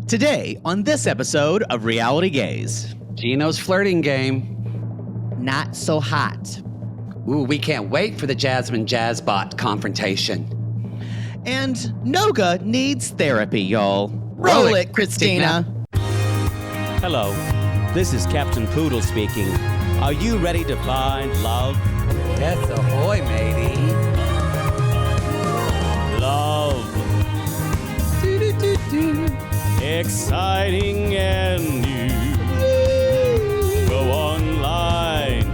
Today, on this episode of Reality Gays. Gino's flirting game. Not so hot. Ooh, we can't wait for the Jasmine Jas-Bot confrontation. And Noga needs therapy, y'all. Roll it, Christina. Hello, this is Captain Poodle speaking. Are you ready to find love? Yes, ahoy, matey. Love. Exciting and new. Go online.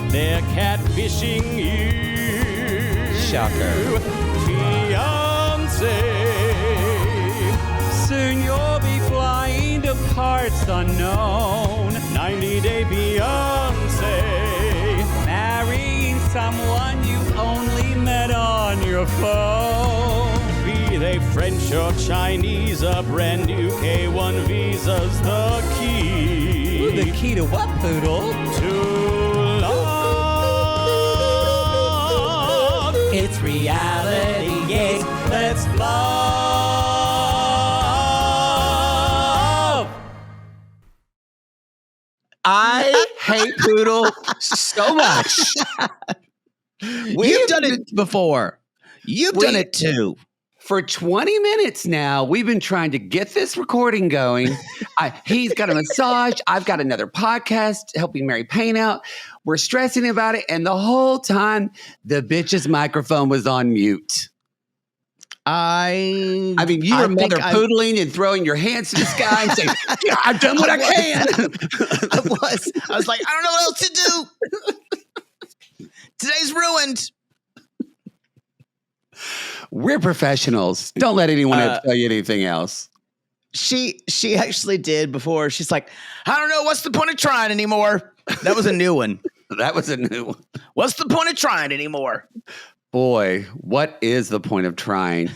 They're catfishing you. Shocker. Fiance. Soon you'll be flying to parts unknown. 90-day Fiance. Marrying someone you only met on your phone. Be they French or Chinese, a brand new K1 visa's the key. Ooh, the key to what, Poodle? To love. It's reality, gays. Let's love. I hate Poodle so much. You've done it before. You've done it too. For 20 minutes now, we've been trying to get this recording going. He's got a massage. I've got another podcast helping Mary Payne out. We're stressing about it. And the whole time, the bitch's microphone was on mute. I mean, you were mother poodling and throwing your hands to the sky and saying, yeah, I've done what I can. I was like, I don't know what else to do. Today's ruined. We're professionals. Don't let anyone tell you anything else. She actually did before. She's like, I don't know. What's the point of trying anymore? That was a new one. That was a new one. What's the point of trying anymore? Boy, what is the point of trying?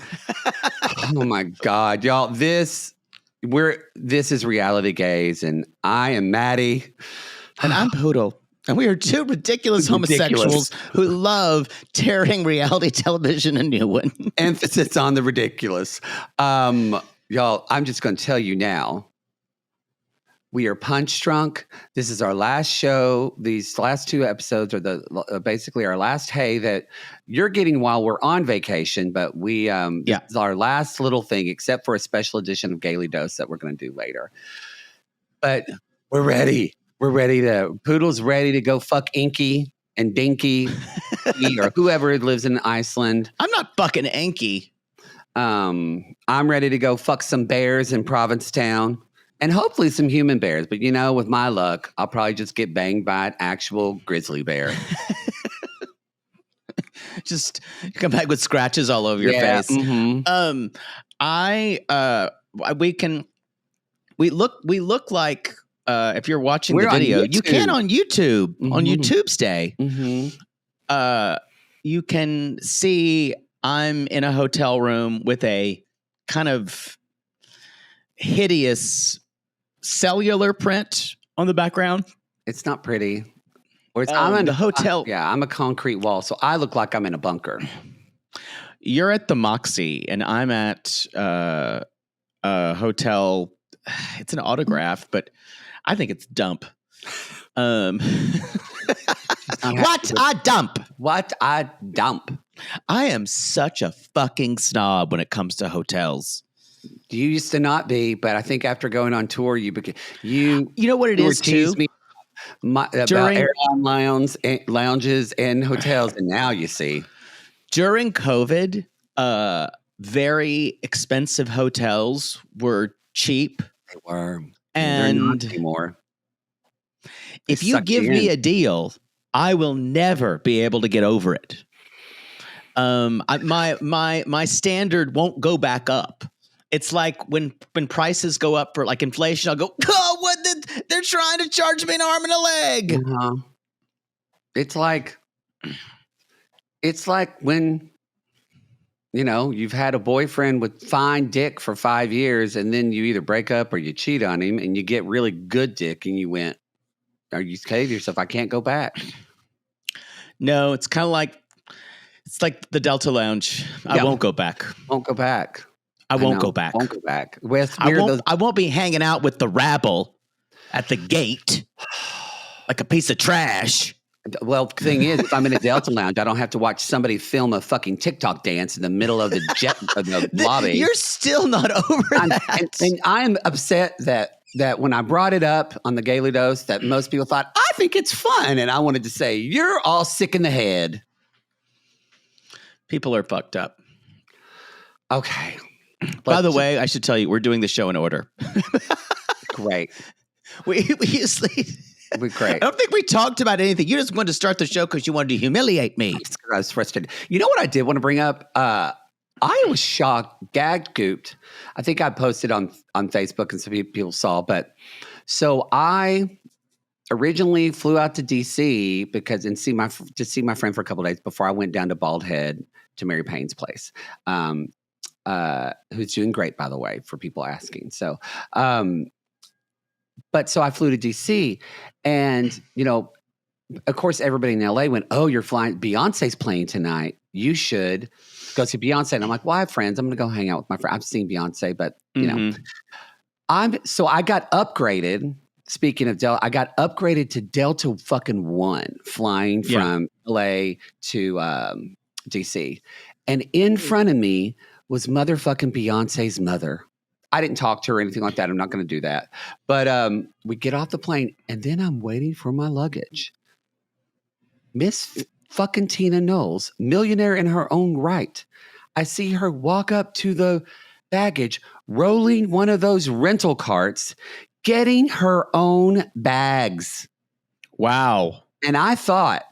Oh my God, y'all! This is Reality Gays, and I am Mattie, and I'm Poodle. And we are two ridiculous homosexuals who love tearing reality television a new one. Emphasis on the ridiculous. Y'all, I'm just going to tell you now. We are punch drunk. This is our last show. These last two episodes are basically our last hay that you're getting while we're on vacation. But this is our last little thing, except for a special edition of Gaily Dose that we're going to do later. But we're ready. Poodle's ready to go fuck Inky and Dinky or whoever lives in Iceland. I'm not fucking Inky. I'm ready to go fuck some bears in Provincetown and hopefully some human bears. But you know, with my luck, I'll probably just get banged by an actual grizzly bear. Just come back with scratches all over your face. Mm-hmm. We look like. If you're watching the video, you can on YouTube, on YouTube's day. You can see I'm in a hotel room with a kind of hideous cellular print on the background. It's not pretty. Or I'm in the hotel. I'm a concrete wall, so I look like I'm in a bunker. You're at the Moxie, and I'm at a hotel. It's an autograph, but I think it's dump. What a dump. What a dump. I am such a fucking snob when it comes to hotels. You used to not be, but I think after going on tour, you know what it is too? Me about airline lounges and hotels, and now you see. During COVID, very expensive hotels were cheap. They were. And they're not anymore. If you give me a deal, I will never be able to get over it. My standard won't go back up. It's like when prices go up for like inflation, I'll go, oh, they're trying to charge me an arm and a leg. Uh-huh. It's like when, you know, you've had a boyfriend with fine dick for 5 years and then you either break up or you cheat on him and you get really good dick and you went, are you saying to yourself, I can't go back? No, it's kind of like, it's like the Delta Lounge. I won't go back. Won't go back. I won't go back. Won't go back. West, I won't be hanging out with the rabble at the gate like a piece of trash. Well, the thing is, if I'm in a Delta lounge, I don't have to watch somebody film a fucking TikTok dance in the middle of the lobby. You're still not over that. And I'm upset that when I brought it up on the Gaily Dose, that most people thought, I think it's fun. And I wanted to say, you're all sick in the head. People are fucked up. Okay. By the way, I should tell you, we're doing the show in order. Great. We usually... We're great. I don't think we talked about anything. You just wanted to start the show because you wanted to humiliate me. I was frustrated. You know what I did want to bring up? I was shocked, gagged, gooped. I think I posted on Facebook and some people saw. But so I originally flew out to DC to see my friend for a couple of days before I went down to Bald Head to Mary Payne's place, who's doing great, by the way, for people asking. So, but so I flew to DC, and of course, everybody in LA went, "Oh, you're flying. Beyonce's playing tonight. You should go see Beyonce." And I'm like, "Well, I have friends. I'm going to go hang out with my friends. I've seen Beyonce, but so I got upgraded. Speaking of Delta, I got upgraded to Delta fucking One, flying from LA to DC, and in front of me was motherfucking Beyonce's mother. I didn't talk to her or anything like that. I'm not going to do that. But we get off the plane, and then I'm waiting for my luggage. Miss fucking Tina Knowles, millionaire in her own right. I see her walk up to the baggage, rolling one of those rental carts, getting her own bags. Wow. And I thought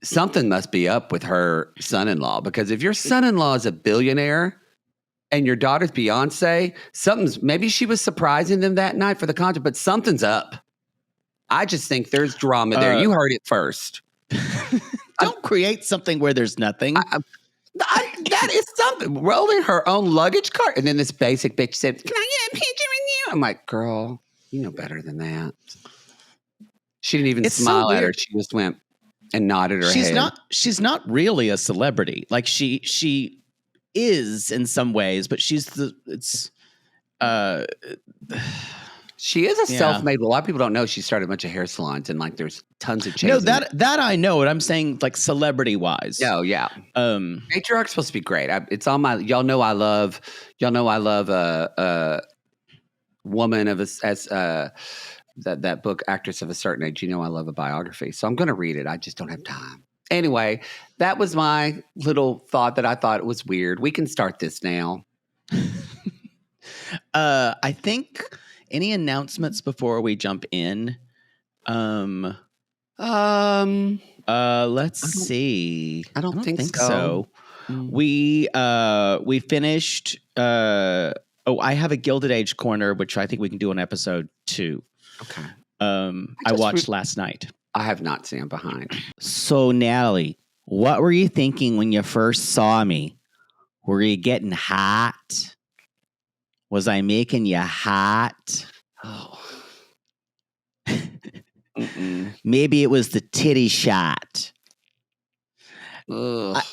something must be up with her son-in-law, because if your son-in-law is a billionaire and your daughter's Beyonce, maybe she was surprising them that night for the concert, but something's up. I just think there's drama there. You heard it first. Don't create something where there's nothing. That is something. Rolling her own luggage cart. And then this basic bitch said, "Can I get a picture with you?" I'm like, girl, you know better than that. She didn't even smile at her. She just went and nodded her head. She's not really a celebrity. Like she is in some ways, but she is a self-made. A lot of people don't know she started a bunch of hair salons, and like there's tons of changes. No, that I know. What I'm saying, like celebrity wise. No, yeah. Matriarch's supposed to be great. It's on my. Y'all know I love a woman of that book, Actress of a Certain Age. You know I love a biography, so I'm going to read it. I just don't have time. Anyway, that was my little thought that I thought it was weird. We can start this now. I think any announcements before we jump in? Let's see. I don't think so. We finished. I have a Gilded Age corner, which I think we can do on episode 2. Okay. I watched last night. I have not seen. I'm behind. So, Natalie, what were you thinking when you first saw me? Were you getting hot? Was I making you hot? Oh. Maybe it was the titty shot. Ugh.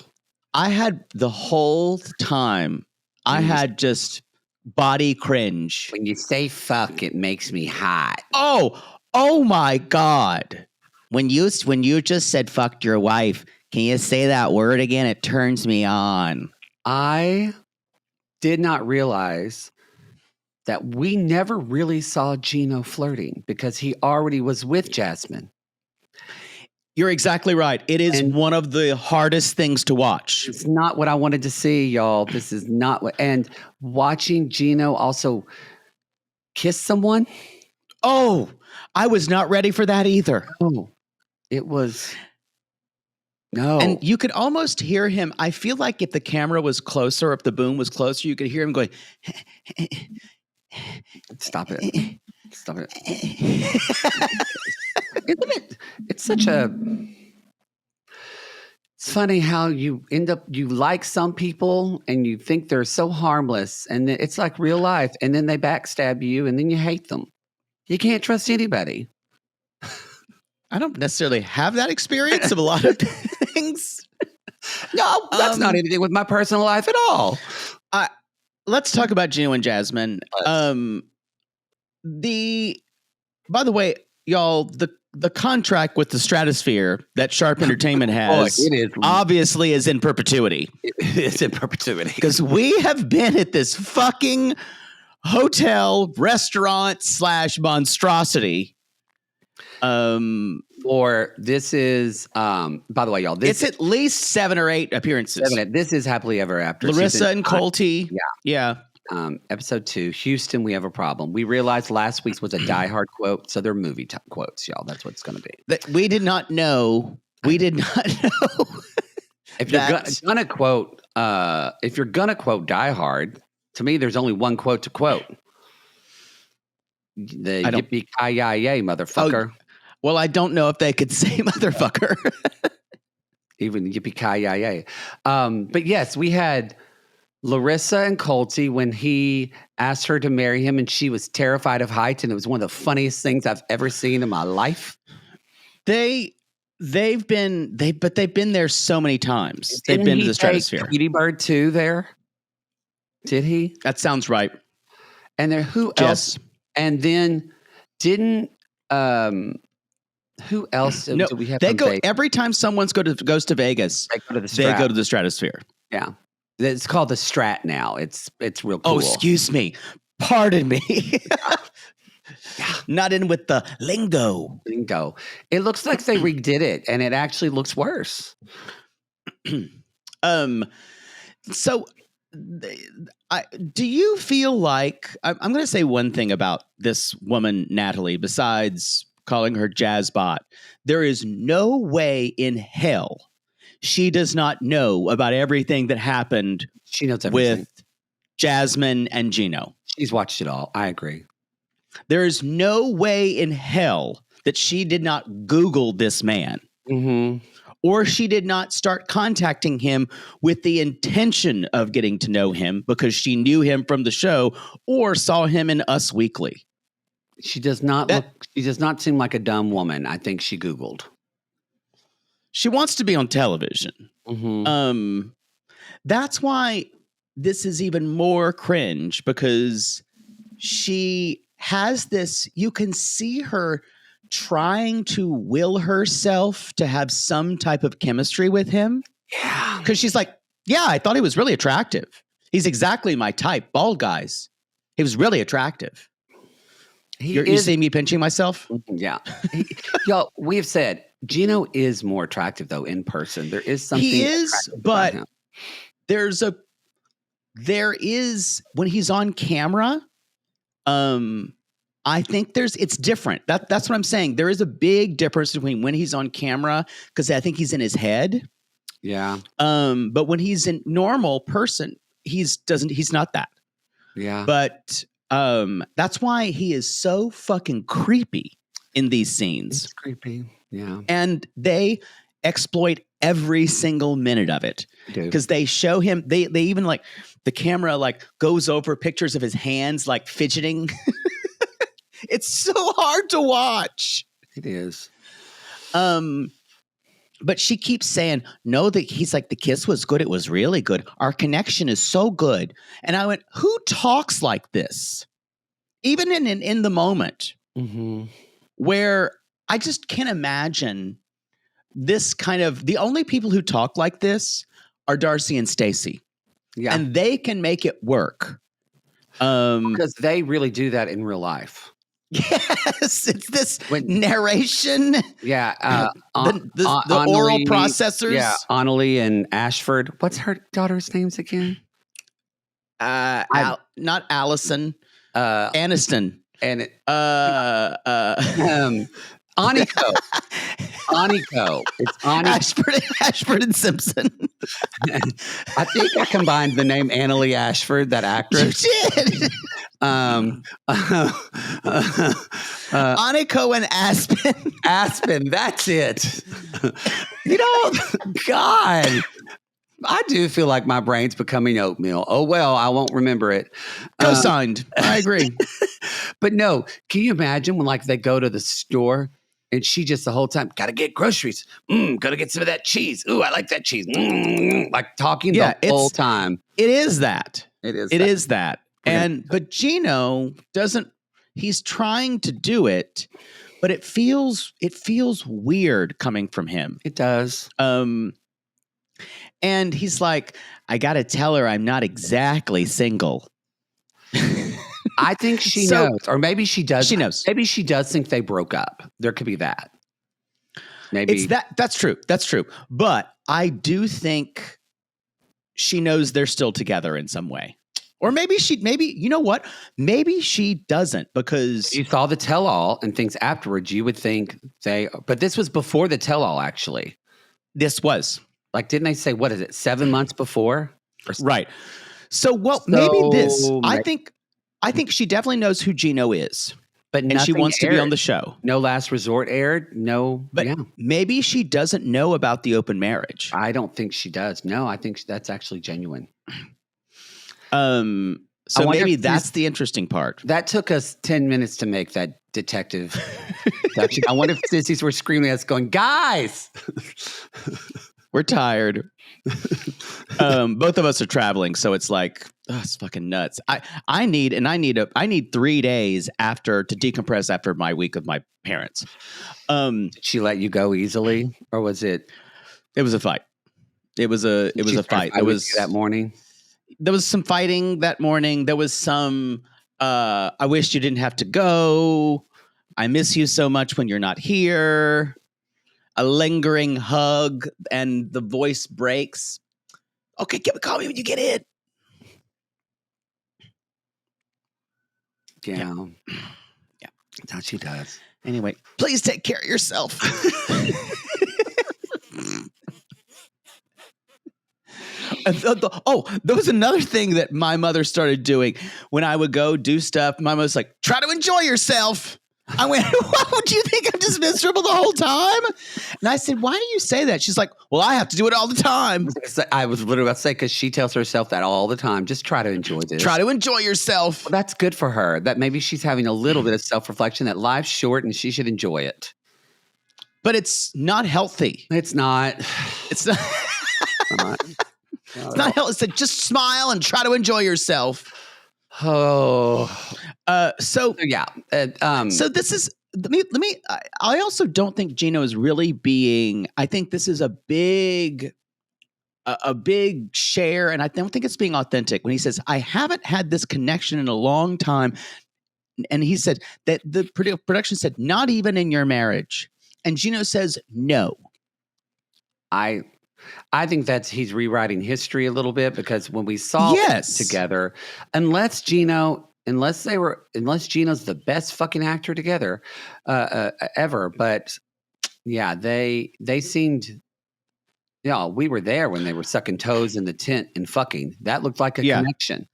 I had the whole time, I had just body cringe. When you say fuck, it makes me hot. Oh my God. When you just said fucked your wife, can you say that word again? It turns me on. I did not realize that we never really saw Gino flirting because he already was with Jasmine. You're exactly right. It is one of the hardest things to watch. It's not what I wanted to see, y'all. This is not what. And watching Gino also kiss someone. Oh, I was not ready for that either. Oh, it was. No. And you could almost hear him. I feel like if the camera was closer, if the boom was closer, you could hear him going. Stop it. Stop it. Isn't it? It's such a. It's funny how you end up, you like some people and you think they're so harmless, and it's like real life, and then they backstab you and then you hate them. You can't trust anybody. I don't necessarily have that experience of a lot of things. No, that's not anything with my personal life at all. let's talk about Gino and Jasmine. By the way, y'all, the contract with the Stratosphere that Sharp Entertainment has obviously is in perpetuity. It's in perpetuity. Because we have been at this fucking hotel, restaurant / monstrosity. Or this is, by the way, y'all, it's at least 7 or 8 appearances. This is Happily Ever After. Larissa and Colty. Yeah. Episode 2, Houston, we have a problem. We realized last week's was a Die Hard quote, so they're movie quotes, y'all. That's what it's going to be. We did not know. If you're gonna quote, Die Hard, to me, there's only one quote to quote. The yippee-ki-yay, motherfucker. Oh, well, I don't know if they could say motherfucker. Even yippee-ki-yay. But yes, we had Larissa and Colty when he asked her to marry him and she was terrified of heights, and it was one of the funniest things I've ever seen in my life. They've been there so many times. They've been to the Stratosphere. Tweety Bird too there. Did he? That sounds right. And there who else? And then didn't who else do we have? They go Vegas? Every time someone goes to Vegas, they go to the Stratosphere. Yeah. It's called the Strat now. It's real cool. Oh, excuse me. Pardon me. Not in with the lingo. It looks like they redid it, and it actually looks worse. So, do you feel like I'm going to say one thing about this woman, Natalie, besides calling her Jas-Bot? There is no way in hell she does not know about everything that happened. She knows everything with Jasmine and Gino. She's watched it all. I agree. There is no way in hell that she did not Google this man. Mm-hmm. Or she did not start contacting him with the intention of getting to know him because she knew him from the show or saw him in Us Weekly. She does not she does not seem like a dumb woman. I think she Googled. She wants to be on television. Mm-hmm. That's why this is even more cringe, because she has this, you can see her trying to will herself to have some type of chemistry with him. Yeah. Because she's like, yeah, I thought he was really attractive. He's exactly my type. Bald guys. He was really attractive. You see me pinching myself? Yeah. Y'all, we have said Gino is more attractive, though, in person. There is something. He is, but there is, when he's on camera, I think it's different. That's what I'm saying. There is a big difference between when he's on camera, because I think he's in his head. Yeah. But when he's in normal person, he's not that. Yeah. But that's why he is so fucking creepy in these scenes. It's creepy. Yeah. And they exploit every single minute of it, because they show him, they even like the camera like goes over pictures of his hands like fidgeting. It's so hard to watch. It is. But she keeps saying, no, that he's like, the kiss was good. It was really good. Our connection is so good. And I went, who talks like this? Even in the moment, mm-hmm. where I just can't imagine this kind of, the only people who talk like this are Darcey and Stacey. Yeah. And they can make it work. Because they really do that in real life. Yes, it's this narration. Yeah, the oral processors. Yeah, Annalie and Ashford. What's her daughter's names again? Not Allison. Aniston. And Aniko. It's Aniko. Ashford and Simpson. I think I combined the name Annalie Ashford, that actress. You did. Aniko and Aspen. Aspen, that's it. God, I do feel like my brain's becoming oatmeal. Oh, well, I won't remember it. Co-signed. I agree. But no, can you imagine when like they go to the store and she just the whole time, got to get groceries. Gotta get some of that cheese. Ooh, I like that cheese. Like talking the whole time. It is that. It is. It is that. But Gino doesn't, he's trying to do it, but it feels weird coming from him. It does. And he's like, I got to tell her I'm not exactly single. I think she knows, or maybe she does. She knows. Maybe she does think they broke up. There could be that. Maybe it's that. That's true. That's true. But I do think she knows they're still together in some way. Or maybe you know what? Maybe she doesn't, because you saw the tell-all and things afterwards. You would think but this was before the tell-all, actually. This was. Like, didn't they say, what is it, 7 months before? Right. So, maybe this. I think she definitely knows who Gino is. And she wants to be on the show. No Last Resort aired. No. But maybe she doesn't know about the open marriage. I don't think she does. No, I think that's actually genuine. So maybe that's the interesting part. That took us 10 minutes to make that detective. I wonder if sissies were screaming at us going, guys. We're tired. Both of us are traveling, so it's like, it's fucking nuts. I need 3 days to decompress after my week with my parents. Did she let you go easily, or was it? It was a fight. It was a fight. It was that morning. There was some fighting that morning. There was some. I wish you didn't have to go. I miss you so much when you're not here. A lingering hug, and the voice breaks. Okay, call me when you get in. Yeah. That's how she does. Anyway, please take care of yourself. There was another thing that my mother started doing when I would go do stuff. My mother was like, try to enjoy yourself. I went, what would you think? I'm just miserable the whole time? And I said, why do you say that? She's like, well, I have to do it all the time. I was literally about to say, because she tells herself that all the time. Just try to enjoy this. Try to enjoy yourself. Well, that's good for her. That maybe she's having a little bit of self-reflection that life's short and she should enjoy it. But it's not healthy. It's not. It's not. It's not healthy. It's like, just smile and try to enjoy yourself. Oh, so yeah. So this is let me. I also don't think Gino is really being. I think this is a big share, and I don't think it's being authentic when he says, "I haven't had this connection in a long time," and he said that the production said, "Not even in your marriage," and Gino says, "No." I think he's rewriting history a little bit, because when we saw them together, unless Gino's the best fucking actor together ever, but yeah, they seemed, we were there when they were sucking toes in the tent and fucking. That looked like a connection.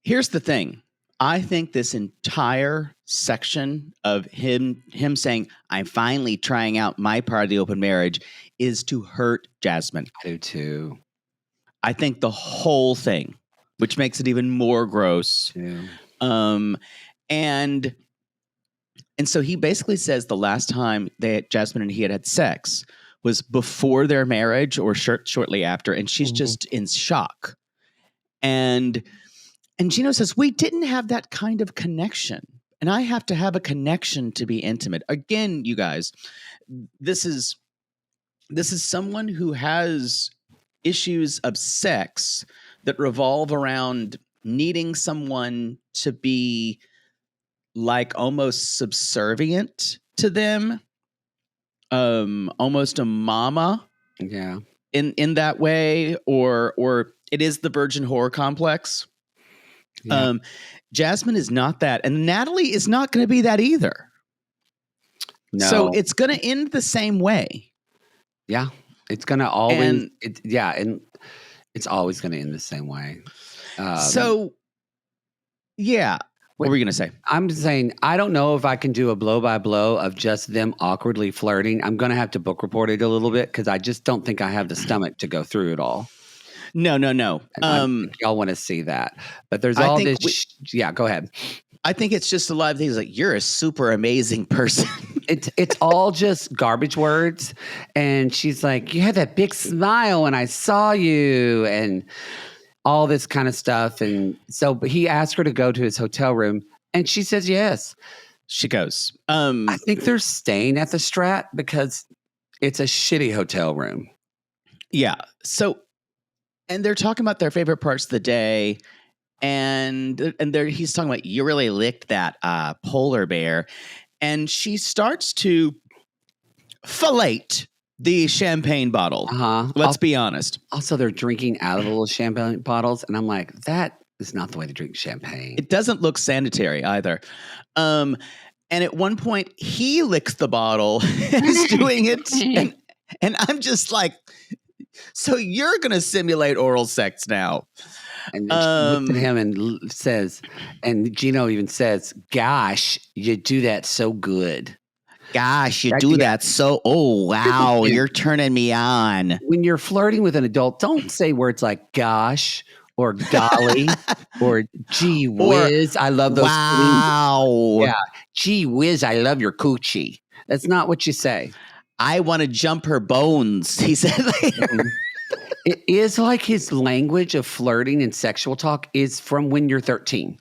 Here's the thing. I think this entire section of him saying, I'm finally trying out my part of the open marriage, is to hurt Jasmine. I do too. I think the whole thing, which makes it even more gross. Yeah. And so he basically says the last time Jasmine and he had sex was before their marriage or shortly after, and she's just in shock. And Gino says, we didn't have that kind of connection. And I have to have a connection to be intimate. Again, you guys, this is someone who has issues of sex that revolve around needing someone to be like almost subservient to them, almost a mama. Yeah. In that way, or it is the virgin whore complex. Yeah. Jasmine is not that, and Natalie is not going to be that either. No. So it's going to end the same way. Yeah, it's going to always. And it's always going to end the same way. What were we going to say? I'm saying I don't know if I can do a blow by blow of just them awkwardly flirting. I'm going to have to book report it a little bit, because I just don't think I have the stomach to go through it all. No. Y'all want to see that, but there's all this. Go ahead. I think it's just a lot of things like, you're a super amazing person. It's all just garbage words, and she's like, you had that big smile when I saw you, and all this kind of stuff. And so he asked her to go to his hotel room, and she says yes. She goes. I think they're staying at the Strat because it's a shitty hotel room. Yeah. So, and they're talking about their favorite parts of the day. And he's talking about, you really licked that polar bear. And she starts to fillate the champagne bottle. Let's be honest. Also, they're drinking out of the little champagne bottles. And I'm like, that is not the way to drink champagne. It doesn't look sanitary either. And at one point, he licks the bottle and is doing it. And I'm just like, so you're going to simulate oral sex now. And she looks at him and says, and Gino even says, gosh, you do that so good. Gosh, you do that so, oh, wow, you're turning me on. When you're flirting with an adult, don't say words like gosh or golly or gee whiz. I love those. Wow. Yeah. Gee whiz, I love your coochie. That's not what you say. I want to jump her bones, he said later. It is like his language of flirting and sexual talk is from when you're 13.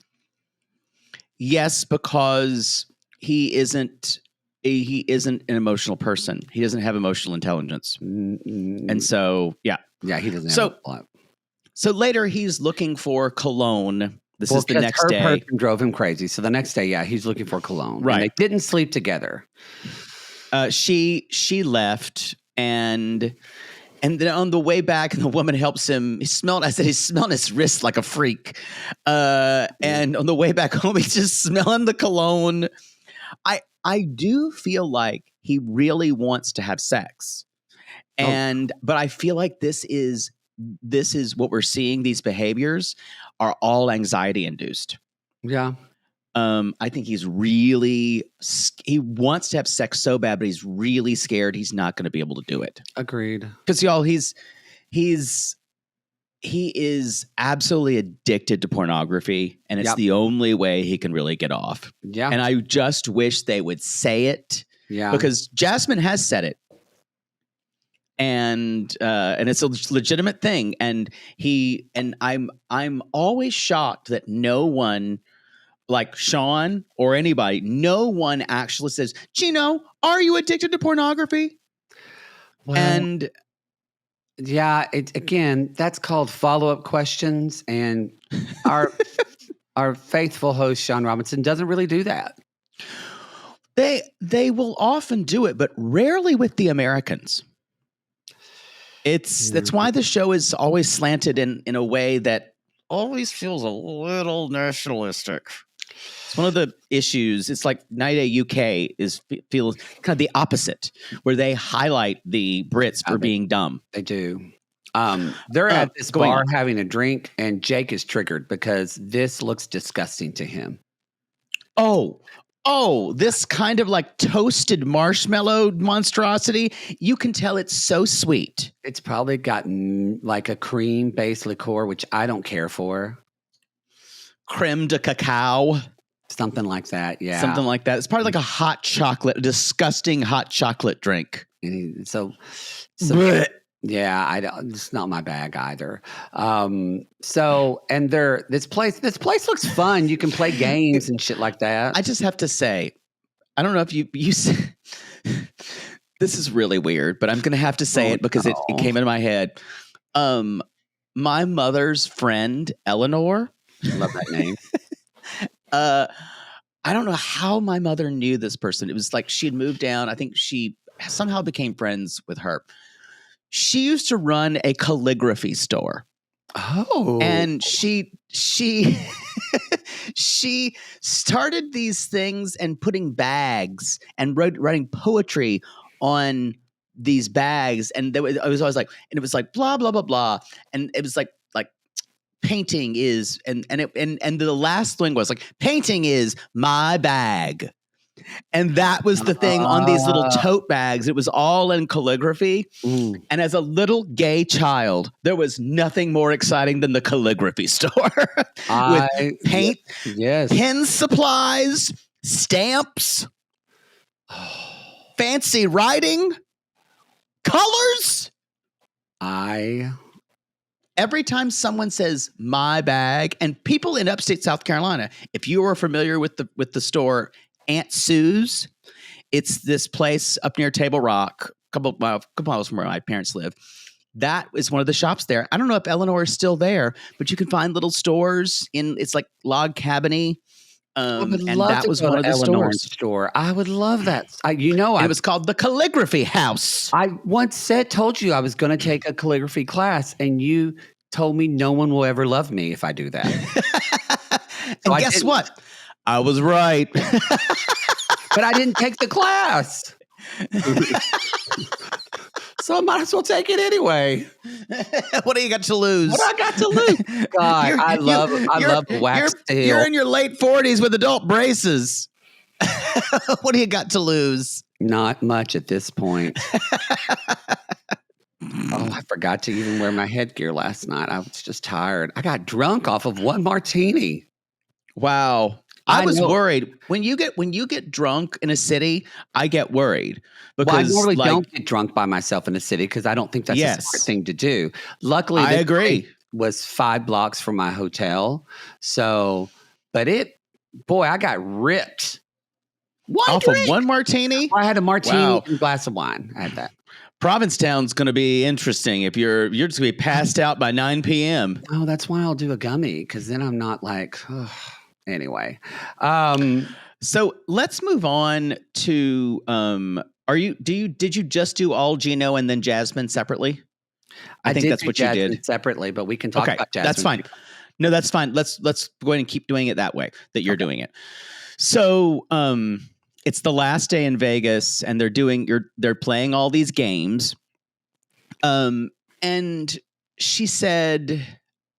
Yes, because he isn't an emotional person. He doesn't have emotional intelligence. And so, yeah. Yeah, he doesn't have a lot. So later he's looking for cologne. This is the next day. Her person drove him crazy. So the next day, yeah, he's looking for cologne. Right. And they didn't sleep together. She left, and then on the way back, the woman helps him. He's smelling his wrist like a freak. And on the way back home, he's just smelling the cologne. I do feel like he really wants to have sex. But I feel like this is what we're seeing. These behaviors are all anxiety induced. Yeah. I think he wants to have sex so bad, but he's really scared he's not going to be able to do it. Agreed. Because y'all, he is absolutely addicted to pornography, and it's the only way he can really get off. Yeah. And I just wish they would say it. Yeah. Because Jasmine has said it. And it's a legitimate thing. And I'm always shocked that no one, like Sean or anybody, no one actually says, Gino, are you addicted to pornography? Well, and yeah, again, that's called follow-up questions. And our faithful host, Sean Robinson, doesn't really do that. They will often do it, but rarely with the Americans. That's why the show is always slanted in a way that always feels a little nationalistic. It's one of the issues. It's like Night A UK feels kind of the opposite, where they highlight the Brits for being dumb. They do. They're at this bar having a drink, and Jake is triggered because this looks disgusting to him. Oh, this kind of like toasted marshmallow monstrosity. You can tell it's so sweet. It's probably got like a cream-based liqueur, which I don't care for. Creme de cacao. Something like that, yeah. Something like that. It's probably like a disgusting hot chocolate drink. So yeah, it's not my bag either. And this place looks fun. You can play games and shit like that. I just have to say, I don't know if you this is really weird, but I'm going to have to say it because it came into my head. My mother's friend, Eleanor. I love that name. I don't know how my mother knew this person. It was like she had moved down. I think she somehow became friends with her. She used to run a calligraphy store. Oh. And she started these things and putting bags and writing poetry on these bags. And it was always like, and it was like, blah, blah, blah, blah. And it was like painting is, and the last thing was like, painting is my bag. And that was the thing on these little tote bags. It was all in calligraphy. And as a little gay child, there was nothing more exciting than the calligraphy store with paint, pen supplies, stamps, fancy writing, colors. I every time someone says my bag, and people in upstate South Carolina, if you are familiar with the store Aunt Sue's, it's this place up near Table Rock, a couple miles from where my parents live. That is one of the shops there. I don't know if Eleanor is still there, but you can find little stores it's like log cabiny. I would And love that to was go one to of the Eleanor's stores. store. I would love that. It was called the Calligraphy House. I once told you I was going to take a calligraphy class, and you told me no one will ever love me if I do that. And guess what? I was right. But I didn't take the class. So I might as well take it anyway. What do you got to lose? What I got to lose? God, I love wax tail. You're in your late 40s with adult braces. What do you got to lose? Not much at this point. I forgot to even wear my headgear last night. I was just tired. I got drunk off of one martini. Wow. I was know. worried. When you get drunk in a city, I get worried. Because I normally don't get drunk by myself in a city because I don't think that's a smart thing to do. Luckily, I agree. Was 5 blocks from my hotel. So, but I got ripped. Off of one martini? I had a martini and a glass of wine. I had that. Provincetown's going to be interesting if you're just going to be passed out by 9 p.m. Oh, that's why I'll do a gummy, because then I'm not like, anyway. So let's move on to did you just do all Gino and then Jasmine separately? I think that's what you did separately, but we can talk about Jasmine. That's fine. No, that's fine. Let's go ahead and keep doing it that way that you're doing it. So, it's the last day in Vegas and they're playing all these games. And she said,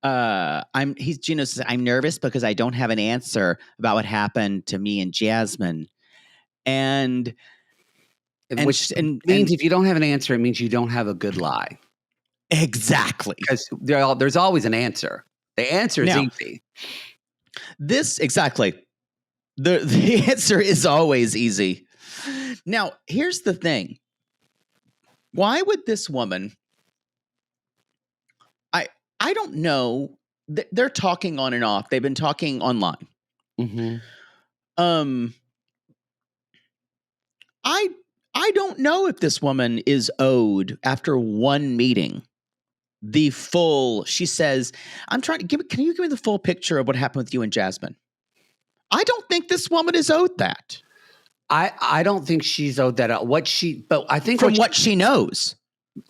Gino says, I'm nervous because I don't have an answer about what happened to me and Jasmine. Which means if you don't have an answer, it means you don't have a good lie. Exactly. Because there's always an answer. The answer is easy. Exactly. The answer is always easy. Now, here's the thing. Why would this woman... I don't know. They're talking on and off. They've been talking online. Mm-hmm. I don't know if this woman is owed after one meeting the full. She says, "I'm trying to can you give me the full picture of what happened with you and Jasmine?" I don't think this woman is owed that. I don't think she's owed that. But I think from what she knows.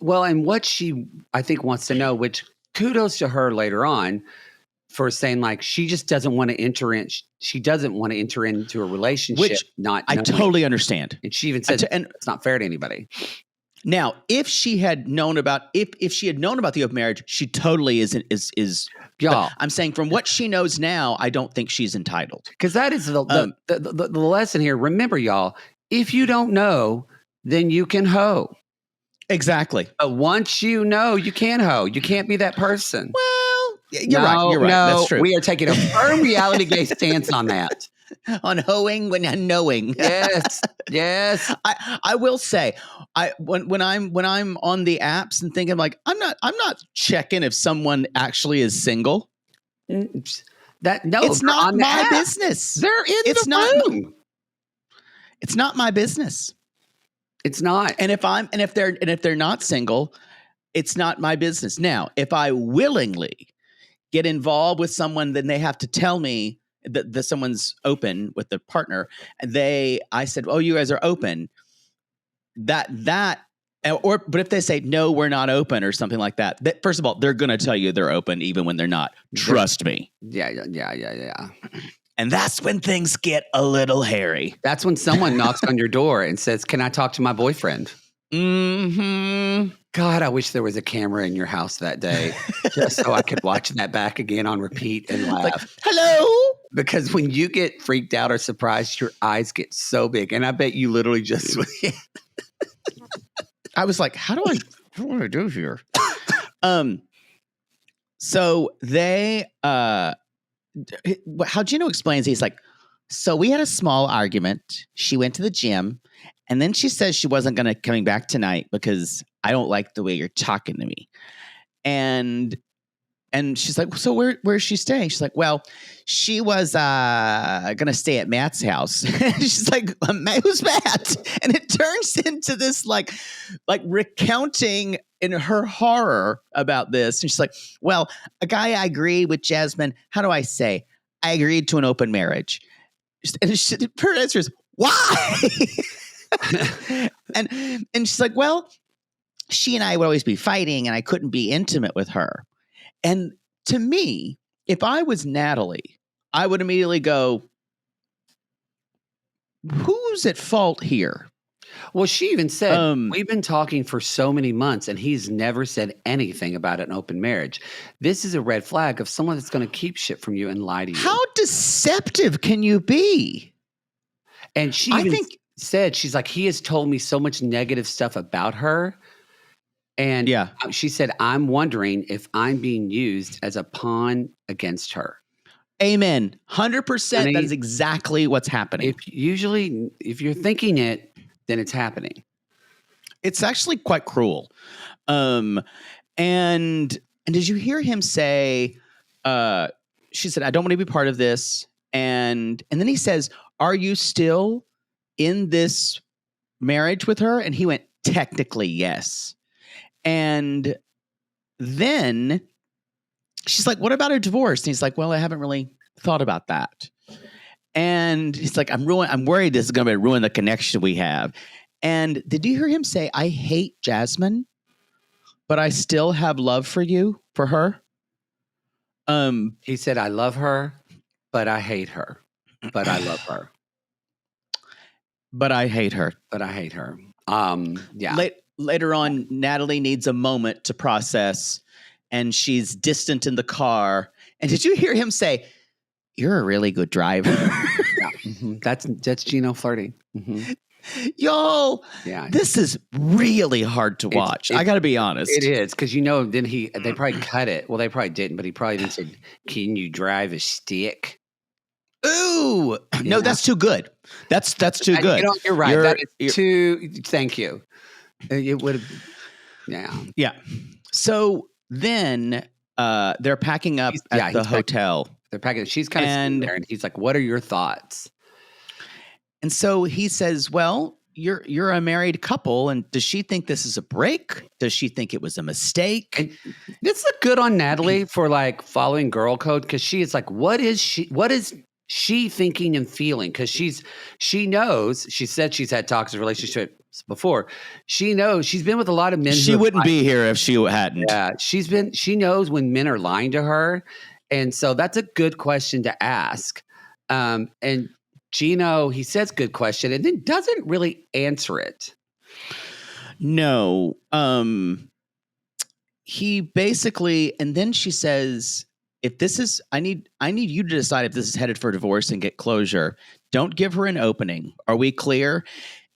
Well, and what she I think wants to know, which kudos to her later on for saying like she just doesn't want to enter in. She doesn't want to enter into a relationship. Which I totally understand. And she even said it's not fair to anybody. Now, if she had known about if she had known about the open marriage, she totally is. Yeah, I'm saying from what she knows now, I don't think she's entitled. Because that is the lesson here. Remember, y'all, if you don't know, then you can hoe. Exactly. But once you know, you can't hoe. You can't be that person. Well, you're right. You're right. No, that's true. We are taking a firm reality-gay stance on that. On hoeing when I'm knowing. Yes. I will say, when I'm on the apps and thinking like I'm not checking if someone actually is single. It's not my business. They're in the room. It's not my business. It's not. And if they're not single, it's not my business. Now, if I willingly get involved with someone, then they have to tell me that someone's open with the partner. And I said, "Oh, you guys are open." But if they say no, we're not open or something like that, first of all, they're going to tell you they're open even when they're not. Trust me. Yeah. And that's when things get a little hairy. That's when someone knocks on your door and says, "Can I talk to my boyfriend?" Mm-hmm. God, I wish there was a camera in your house that day just so I could watch that back again on repeat and laugh. Like, hello? Because when you get freaked out or surprised, your eyes get so big. And I bet you literally just... I was like, what do I do here? So they... how Gino explains, he's like, so we had a small argument. She went to the gym, and then she says she wasn't going to coming back tonight because I don't like the way you're talking to me. And And she's like, so where's she staying? She's like, well, she was gonna stay at Matt's house. She's like, who's Matt? And it turns into this like recounting in her horror about this. And she's like, well, a guy I agree with Jasmine. How do I say? I agreed to an open marriage. And her answer is, why? and she's like, well, she and I would always be fighting and I couldn't be intimate with her. And to me, if I was Natalie, I would immediately go, who's at fault here? Well, she even said, we've been talking for so many months and he's never said anything about an open marriage. This is a red flag of someone that's going to keep shit from you and lie to you. How deceptive can you be? And she said, she's like, he has told me so much negative stuff about her. And she said, I'm wondering if I'm being used as a pawn against her. Amen. 100%. That is exactly what's happening. If you're thinking it, then it's happening. It's actually quite cruel. And did you hear him say, she said, I don't want to be part of this. And then he says, are you still in this marriage with her? And he went, technically, yes. And then she's like, what about a divorce? And he's like, well, I haven't really thought about that. And he's like, I'm worried this is going to ruin the connection we have. And did you hear him say, I hate Jasmine, but I still have love for her? He said, I love her, but I hate her. But I love her. But I hate her. But I hate her. Yeah. Later on, Natalie needs a moment to process, and she's distant in the car. And did you hear him say, you're a really good driver? Yeah. Mm-hmm. That's Gino flirting. Mm-hmm. Y'all, this is really hard to watch. I got to be honest. It is, because then they probably cut it. Well, they probably didn't, but he probably even said, can you drive a stick? Ooh, no, that's too good. That's too good. You're right. That is too. Thank you. It would have. Yeah. So then they're packing up at the hotel. They're packing. She's kind of sitting there, and he's like, "What are your thoughts?" And so he says, "Well, you're a married couple, and does she think this is a break? Does she think it was a mistake?" And this is good on Natalie for like following girl code, because she is like, what is she thinking and feeling? Because she knows. She said she's had toxic relationships before. She knows. She's been with a lot of men. She wouldn't be here if she hadn't. Yeah, she knows when men are lying to her, and so that's a good question to ask. And Gino, he says good question, and then doesn't really answer it. No. He basically, and then she says, if this is, I need you to decide if this is headed for divorce and get closure. Don't give her an opening. Are we clear?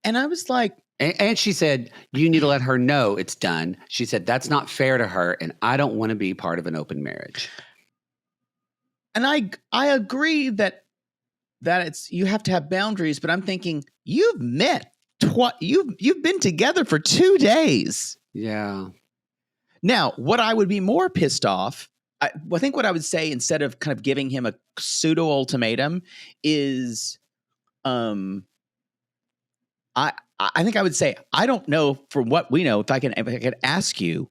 And I was like, and she said, you need to let her know it's done. She said, that's not fair to her, and I don't want to be part of an open marriage. And I agree that it's, you have to have boundaries, but I'm thinking, you've met you've been together for 2 days. Yeah. Now, what I would be more pissed off, I think what I would say, instead of kind of giving him a pseudo ultimatum, is I think I would say, I don't know, from what we know, if I could ask you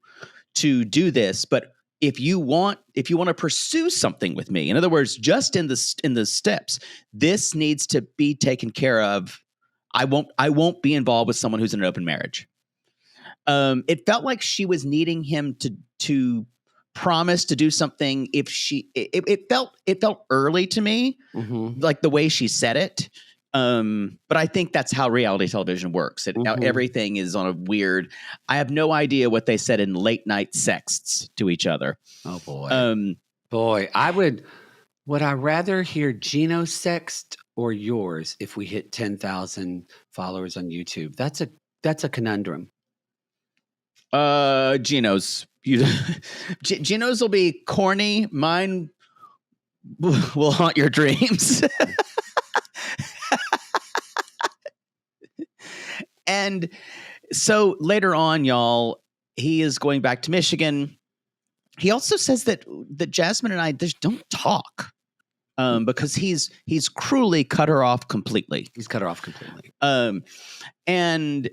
to do this, but if you want to pursue something with me, in other words, just in the steps, this needs to be taken care of. I won't be involved with someone who's in an open marriage. It felt like she was needing him to promise to do something. It felt early to me, like the way she said it. But I think that's how reality television works. Everything is on a weird. I have no idea what they said in late night sexts to each other. Oh boy, would I rather hear Gino sext or yours if we hit 10,000 followers on YouTube? That's a conundrum. Gino's. Gino's will be corny. Mine will haunt your dreams. And so later on, y'all, he is going back to Michigan. he also says that Jasmine and I just don't talk because he's cruelly cut her off completely. He's cut her off completely. And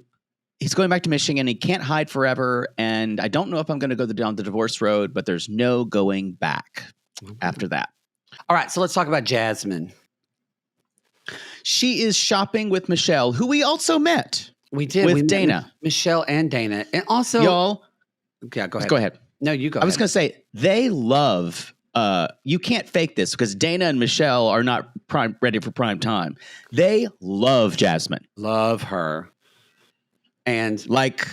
he's going back to Michigan. He can't hide forever. And I don't know if I'm going to go down the divorce road, but there's no going back after that. All right. So let's talk about Jasmine. She is shopping with Michelle, who we also met. We did. With we Dana. Met Michelle and Dana. And also. Y'all. Yeah, go ahead. Go ahead. No, you go I was going to say, they love, you can't fake this because Dana and Michelle are not ready for prime time. They love Jasmine. Love her. And like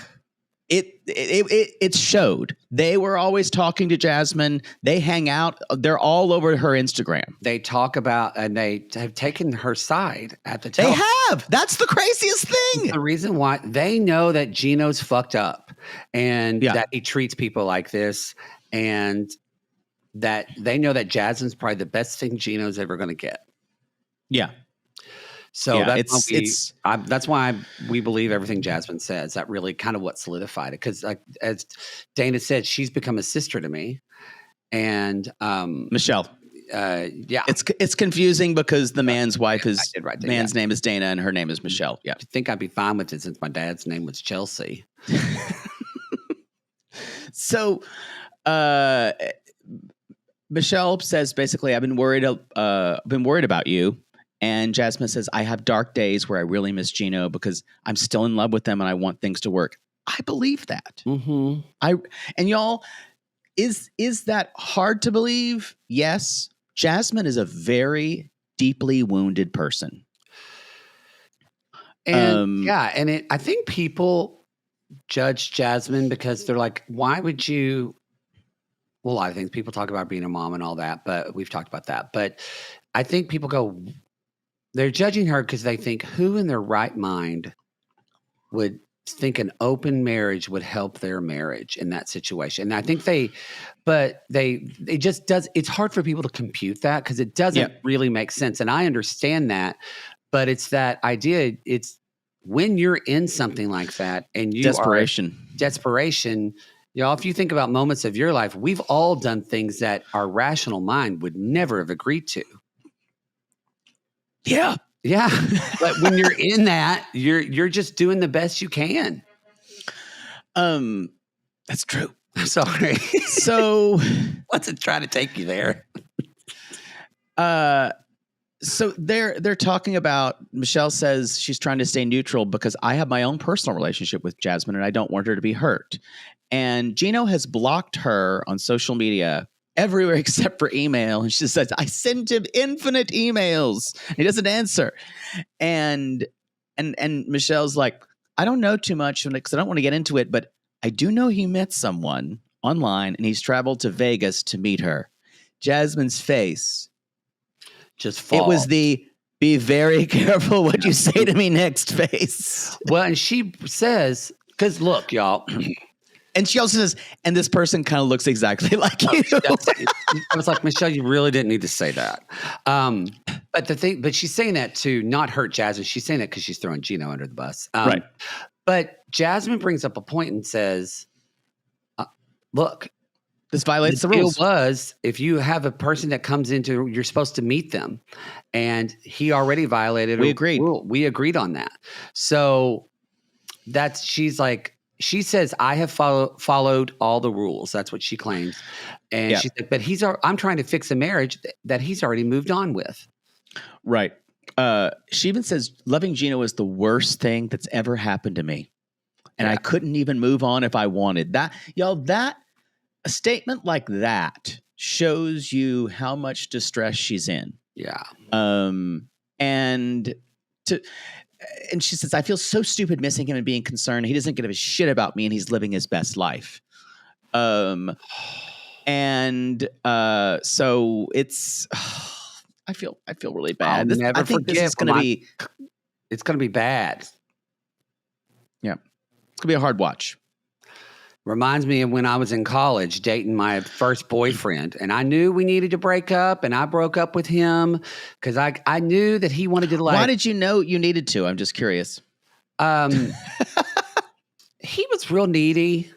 it showed. They were always talking to Jasmine. They hang out. They're all over her Instagram. They talk about, and they have taken her side at the time. They have. That's the craziest thing. The reason why they know that Gino's fucked up and that he treats people like this, and that they know that Jasmine's probably the best thing Gino's ever going to get. Yeah. So that's why we believe everything Jasmine says. That really kind of what solidified it. Because like, as Dana said, she's become a sister to me. And Michelle. Yeah. It's confusing because the man's wife man's name is Dana and her name is Michelle. Yeah. I think I'd be fine with it since my dad's name was Chelsea. So Michelle says basically, I've been worried about you. And Jasmine says, I have dark days where I really miss Gino because I'm still in love with them and I want things to work. I believe that. Mm-hmm. And y'all, is that hard to believe? Yes. Jasmine is a very deeply wounded person. And I think people judge Jasmine because they're like, why would you? Well, a lot of things. People talk about being a mom and all that, but we've talked about that. But I think people go, they're judging her because they think who in their right mind would think an open marriage would help their marriage in that situation. And I think it just does. It's hard for people to compute that because it doesn't really make sense. And I understand that, but it's that idea. It's when you're in something like that and you desperation, y'all, if you think about moments of your life, we've all done things that our rational mind would never have agreed to. Yeah. Yeah. But when you're in that, you're just doing the best you can. That's true. I'm sorry. So what's it trying to take you there? So they're talking about, Michelle says she's trying to stay neutral because I have my own personal relationship with Jasmine and I don't want her to be hurt. And Gino has blocked her on social media everywhere except for email. And she says, I sent him infinite emails. He doesn't answer. And Michelle's like, I don't know too much because I don't want to get into it, but I do know he met someone online and he's traveled to Vegas to meet her. Jasmine's face just fall. It was the be very careful what you say to me next face. Well, and she says, because look, y'all. And she also says, and this person kind of looks exactly like you. I was like, Michelle, you really didn't need to say that. But she's saying that to not hurt Jasmine. She's saying that because she's throwing Gino under the bus. Right. But Jasmine brings up a point and says, look, this violates the rules. Deal was, if you have a person that comes into, you're supposed to meet them. And he already violated a rule. We agreed on that. So she's like, she says, I have followed all the rules. That's what she claims. And she's like, but I'm trying to fix a marriage that he's already moved on with. Right. She even says, loving Gino is the worst thing that's ever happened to me. And I couldn't even move on if I wanted. A statement like that shows you how much distress she's in. Yeah. And she says, I feel so stupid missing him and being concerned. He doesn't give a shit about me and he's living his best life. So it's, I feel really bad. I think this is going to be, it's going to be bad. Yeah. It's going to be a hard watch. Reminds me of when I was in college dating my first boyfriend, and I knew we needed to break up, and I broke up with him because I knew that he wanted to. Why did you know you needed to? I'm just curious. He was real needy.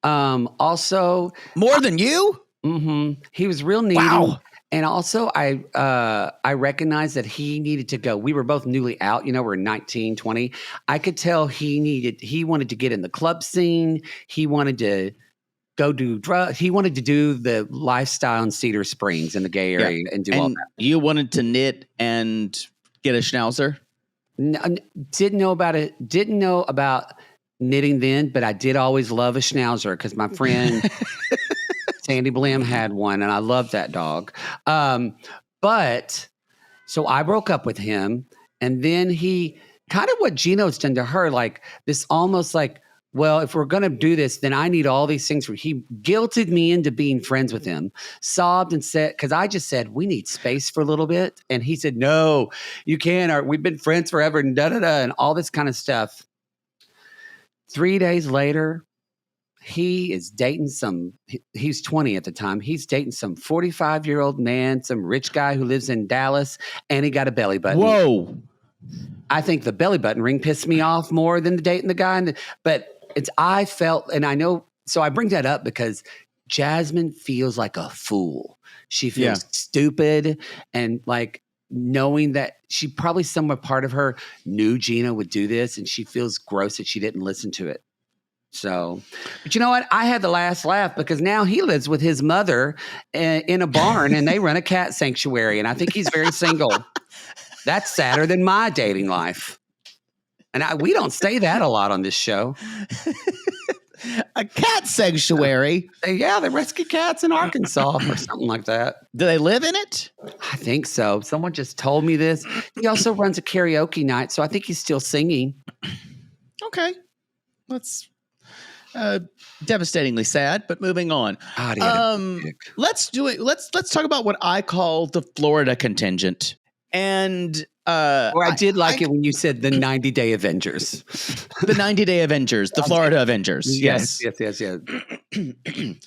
Also, More than you? he was real needy. Wow. And also, I recognized that he needed to go. We were both newly out. We're 19, 20. I could tell he wanted to get in the club scene. He wanted to go do drugs. He wanted to do the lifestyle in Cedar Springs in the gay area and do all that. You wanted to knit and get a schnauzer? Didn't know about it. Didn't know about knitting then, but I did always love a schnauzer because my friend Sandy Blim had one, and I loved that dog. But so I broke up with him, and then he kind of what Gino's done to her, like this almost like, well, if we're going to do this, then I need all these things. He guilted me into being friends with him, sobbed and said, because I just said, we need space for a little bit. And he said, no, you can't. We've been friends forever and and all this kind of stuff. 3 days later, he is dating he's 20 at the time. He's dating some 45-year-old man, some rich guy who lives in Dallas, and he got a belly button. Whoa. I think the belly button ring pissed me off more than the dating the guy. But I felt, and I know, so I bring that up because Jasmine feels like a fool. She feels stupid, and like knowing that she probably somewhere part of her knew Gino would do this, and she feels gross that she didn't listen to it. So, but you know what? I had the last laugh because now he lives with his mother in a barn, and they run a cat sanctuary, and I think he's very single. That's sadder than my dating life. And we don't say that a lot on this show. A cat sanctuary? Yeah, they rescue cats in Arkansas or something like that. Do they live in it? I think so. Someone just told me this. He also runs a karaoke night, so I think he's still singing. Okay. That's devastatingly sad, but moving on. Let's do it. Let's talk about what I call the Florida contingent. And I did like it when you said the 90-Day Avengers. The 90-Day Avengers, the Florida Avengers. Yes.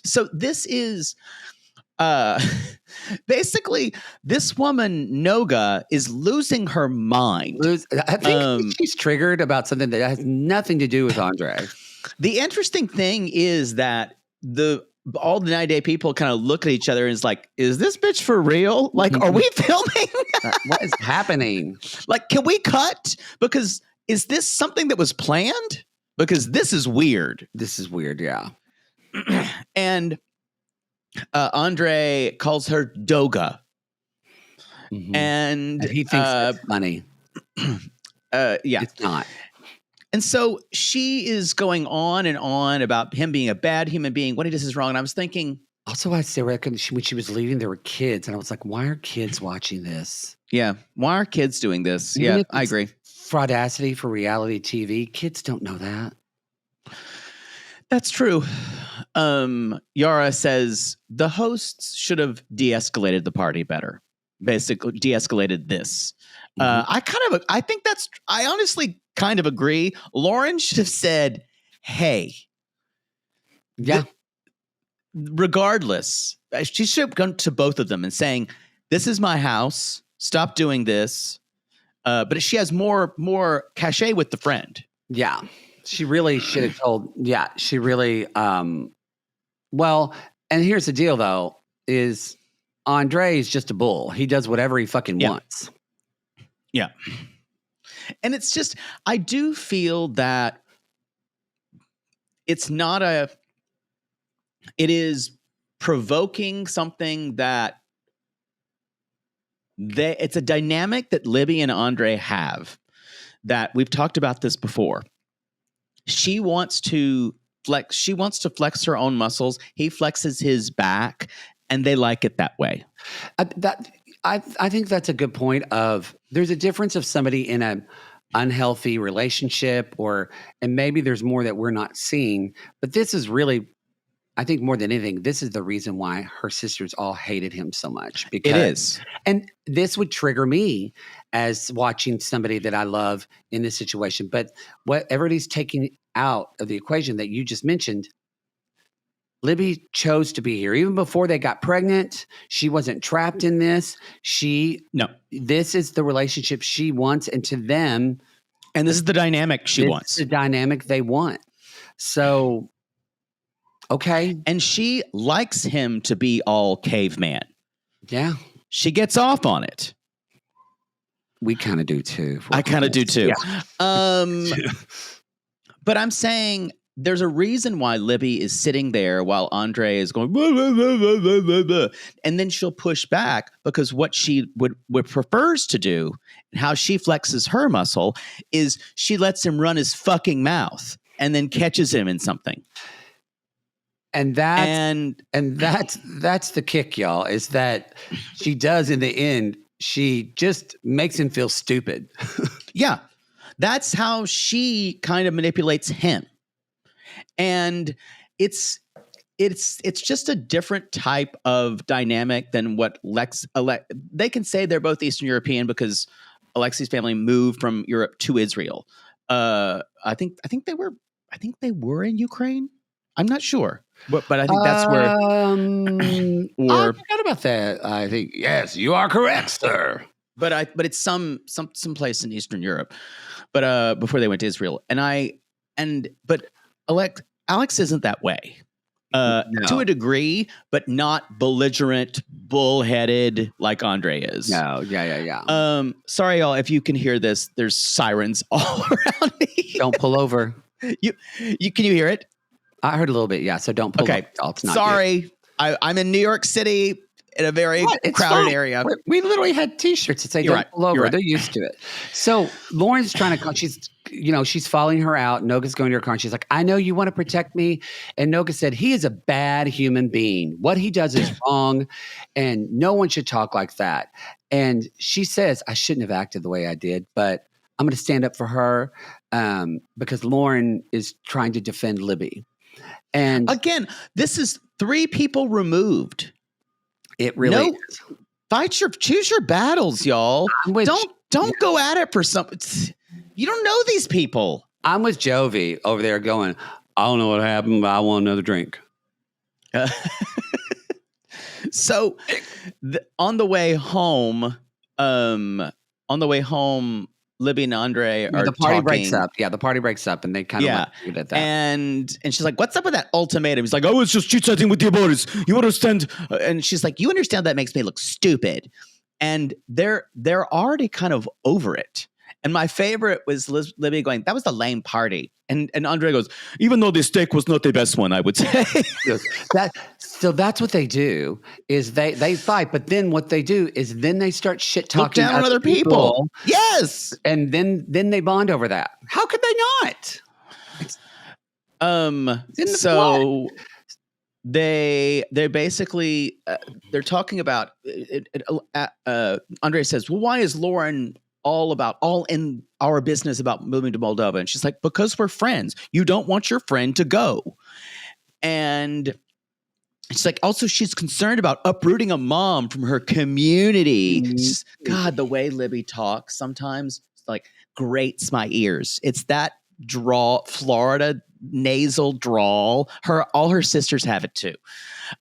So this is basically this woman, Noga, is losing her mind. I think she's triggered about something that has nothing to do with Andrei. The interesting thing is that all the 90-Day people kind of look at each other and is like, is this bitch for real? Like, are we filming? What is happening? Like, can we cut? Because is this something that was planned? Because this is weird. This is weird, yeah. And Andrei calls her Doga. Mm-hmm. And he thinks it's funny. Yeah. It's not. And so she is going on and on about him being a bad human being. What he does is wrong. And I was thinking. Also, I reckon when she was leaving, there were kids. And I was like, why are kids watching this? Yeah. Why are kids doing this? Yeah, I agree. Fraudacity for reality TV. Kids don't know that. That's true. Yara says the hosts should have de-escalated the party better. Basically, de-escalated this. Mm-hmm. I honestly kind of agree. Loren should have said, hey. Yeah. Regardless, she should have gone to both of them and saying, this is my house. Stop doing this. But she has more cachet with the friend. Yeah. She really should have told. Yeah. She really, well, and here's the deal though, is Andrei is just a bull. He does whatever he fucking wants. Yeah. And it's just, I do feel that it is provoking something that it's a dynamic that Libby and Andrei have that we've talked about this before. She wants to flex her own muscles. He flexes his back, and they like it that way. I think that's a good point of there's a difference of somebody in an unhealthy relationship and maybe there's more that we're not seeing, but this is really, I think more than anything, this is the reason why her sisters all hated him so much. Because, it is. And this would trigger me as watching somebody that I love in this situation. But what everybody's taking out of the equation that you just mentioned, Libby chose to be here. Even before they got pregnant, she wasn't trapped in this. This is the relationship she wants, and to them. And this is the dynamic she wants. The dynamic they want. So Okay. And she likes him to be all caveman. Yeah. She gets off on it. We kind of do too. I kind of do too. Yeah. But I'm saying there's a reason why Libby is sitting there while Andrei is going, blah, blah, blah, blah, blah, blah, blah. And then she'll push back because what she would prefers to do and how she flexes her muscle is she lets him run his fucking mouth and then catches him in something. And that's the kick, y'all, is that she does in the end, she just makes him feel stupid. Yeah. That's how she kind of manipulates him. And it's just a different type of dynamic than what they can say they're both Eastern European because Alexei's family moved from Europe to Israel. I think they were in Ukraine. I'm not sure. But I think that's where I forgot about that. I think yes, you are correct, sir. But it's some place in Eastern Europe. But before they went to Israel. But Alex isn't that way. No. To a degree, but not belligerent, bullheaded like Andrei is. No, yeah. Sorry, y'all, if you can hear this, there's sirens all around me. Don't pull over. Can you hear it? I heard a little bit, yeah. So don't pull over. It's not sorry. I'm in New York City in a very crowded area. We literally had T-shirts that say "Don't pull over." Right. They're used to it. So Loren's trying to. She's following her out. Noga's going to her car, and she's like, "I know you want to protect me." And Noga said, "He is a bad human being. What he does is wrong, and no one should talk like that." And she says, "I shouldn't have acted the way I did, but I'm going to stand up for her because Loren is trying to defend Libby." And again, this is 3 people removed. It really is. Choose your battles, y'all. Don't go at it for something. You don't know these people. I'm with Jovi over there going, I don't know what happened, but I want another drink. So on the way home, Libby and Andrei are the party talking. breaks up. Yeah, the party breaks up, and they kind of leave it at that. And she's like, "What's up with that ultimatum?" He's like, "I was just chit-chatting with you about it. You understand?" And she's like, "You understand that makes me look stupid." And they're already kind of over it. And my favorite was Libby going, "That was the lame party." And Andrei goes, "Even though the steak was not the best one, I would say." So that's what they do is they fight, but then what they do is then they start shit talking down on other people. Yes, and then they bond over that. How could they not? So they basically they're talking about Andrei says, "Well, why is Loren all in our business about moving to Moldova?" And she's like, "Because we're friends. You don't want your friend to go." And she's like, also, she's concerned about uprooting a mom from her community. Just, God, the way Libby talks sometimes like grates my ears. It's that Florida nasal drawl. All her sisters have it too.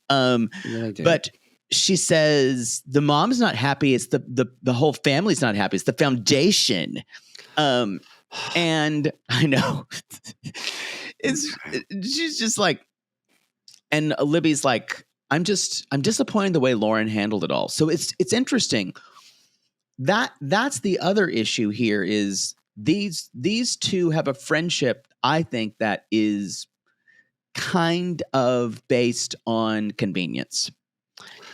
But she says the mom's not happy. It's the whole family's not happy. It's the foundation. And I know she's just like, and Libby's like, I'm disappointed in the way Loren handled it all. So it's interesting. That's the other issue here is these two have a friendship, I think, that is kind of based on convenience.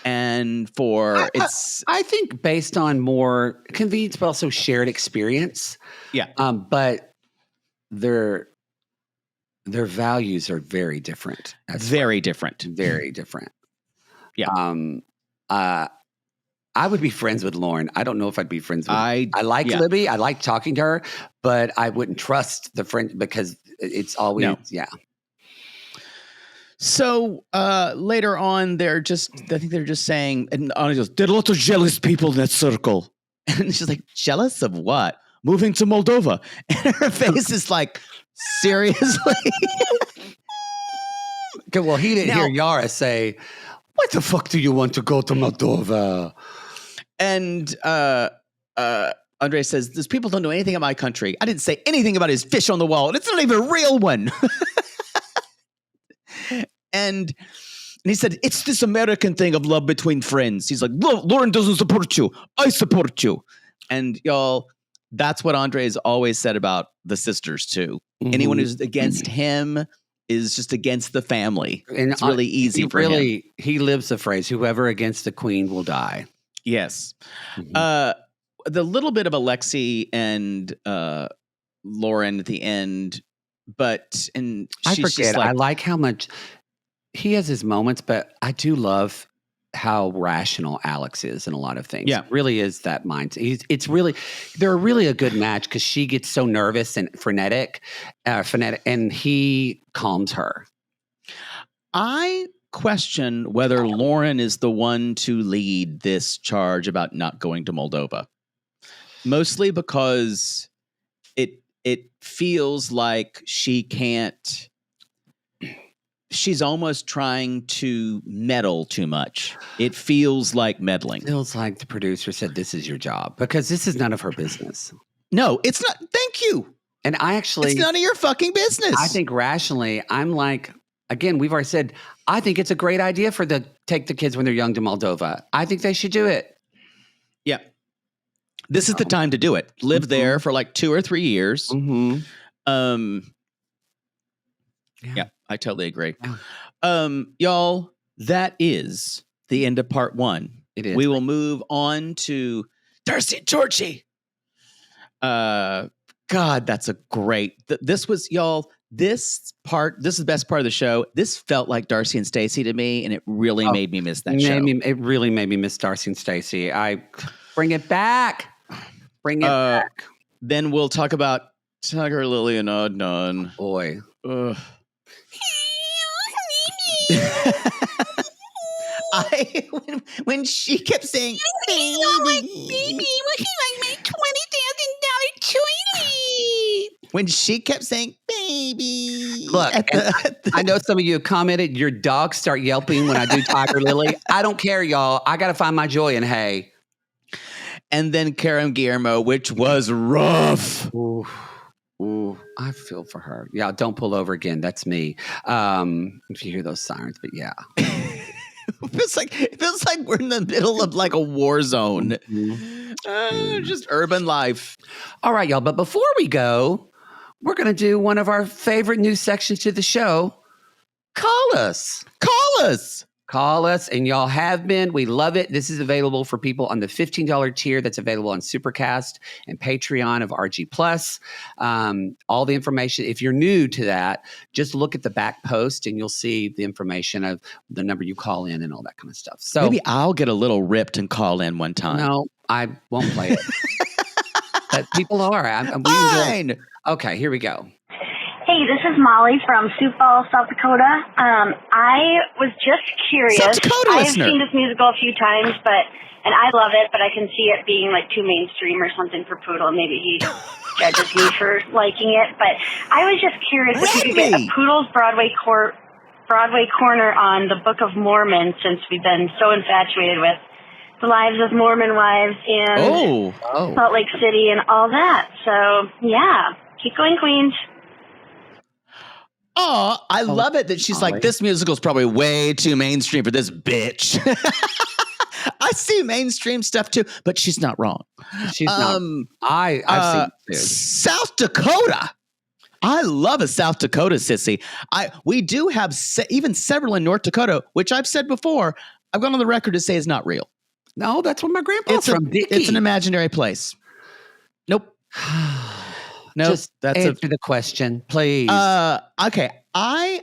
And I think based on more convenience, but also shared experience. Yeah. But their values are very different. Very different. Very different. Yeah. I would be friends with Loren. I don't know if I'd be friends with I like Libby. I like talking to her, but I wouldn't trust the friend because it's always So later on, I think they're just saying, and Anna goes, "There are a lot of jealous people in that circle." And she's like, "Jealous of what? Moving to Moldova?" And her face is like, seriously? Okay, well, he didn't hear Yara say, "Why the fuck do you want to go to Moldova?" And Andrei says, "These people don't know anything about my country. I didn't say anything about his fish on the wall, and it's not even a real one." And he said, it's this American thing of love between friends. He's like, Loren doesn't support you. I support you. And y'all, that's what Andrei has always said about the sisters too. Mm-hmm. Anyone who's against him is just against the family. And it's really easy for him. He lives the phrase, whoever against the queen will die. Yes. Mm-hmm. The little bit of Alexei and Loren at the end, but I forget. I like how much he has his moments, but I do love how rational Alex is in a lot of things. Yeah, it really is that mindset. They're really a good match because she gets so nervous and frenetic, and he calms her. I question whether Loren is the one to lead this charge about not going to Moldova, mostly because it feels like she can't. She's almost trying to meddle too much. It feels like meddling. It feels like the producer said, this is your job, because this is none of her business. No, it's not. Thank you. And it's none of your fucking business. I think rationally, I'm like, again, we've already said, I think it's a great idea take the kids when they're young to Moldova. I think they should do it. Yeah. This is the time to do it. Live there for like 2 or 3 years. Mm-hmm. Yeah, I totally agree. Yeah. Y'all, that is the end of part 1. It is. We will move on to Darcey and Georgi. God, that's a great. This was, y'all, this is the best part of the show. This felt like Darcey and Stacey to me, and it really made me miss that show. It really made me miss Darcey and Stacey. Bring it back. Bring it back. Then we'll talk about Tigerlily and Adnan. Boy. When she kept saying, baby, would you like my $20,000 toilet? When she kept saying, baby. Look, I know some of you have commented, your dogs start yelping when I do Tigerlily. I don't care, y'all. I got to find my joy in hay. And then Karen Guillermo, which was rough. Ooh, I feel for her. Yeah, don't pull over again. That's me. If you hear those sirens, but yeah. It feels like we're in the middle of like a war zone. Just urban life. All right, y'all. But before we go, we're going to do one of our favorite new sections to the show. Call us. Call us. Call us, and y'all have been. We love it. This is available for people on the $15 tier that's available on Supercast and Patreon of RG+. All the information, if you're new to that, just look at the back post and you'll see the information of the number you call in and all that kind of stuff. So maybe I'll get a little ripped and call in one time. No, I won't play it. But people are. Fine. Okay, here we go. Hey, this is Molly from Sioux Falls, South Dakota. I was just curious. South Dakota I've listener. seen this musical a few times, and I love it, but I can see it being like too mainstream or something for Poodle. Maybe he judges me for liking it. But I was just curious if you could get a Poodle's Broadway corner on the Book of Mormon, since we've been so infatuated with the lives of Mormon wives in Salt Lake City and all that. So, yeah, keep going, Queens. Oh, I love it that she's like, this musical is probably way too mainstream for this bitch. I see mainstream stuff too, but she's not wrong. She's not. I've seen South Dakota. I love a South Dakota sissy. We do have even several in North Dakota, which I've said before. I've gone on the record to say is not real. No, that's where my grandpa's from. It's an imaginary place. Nope. No, just answer the question, please. Okay. I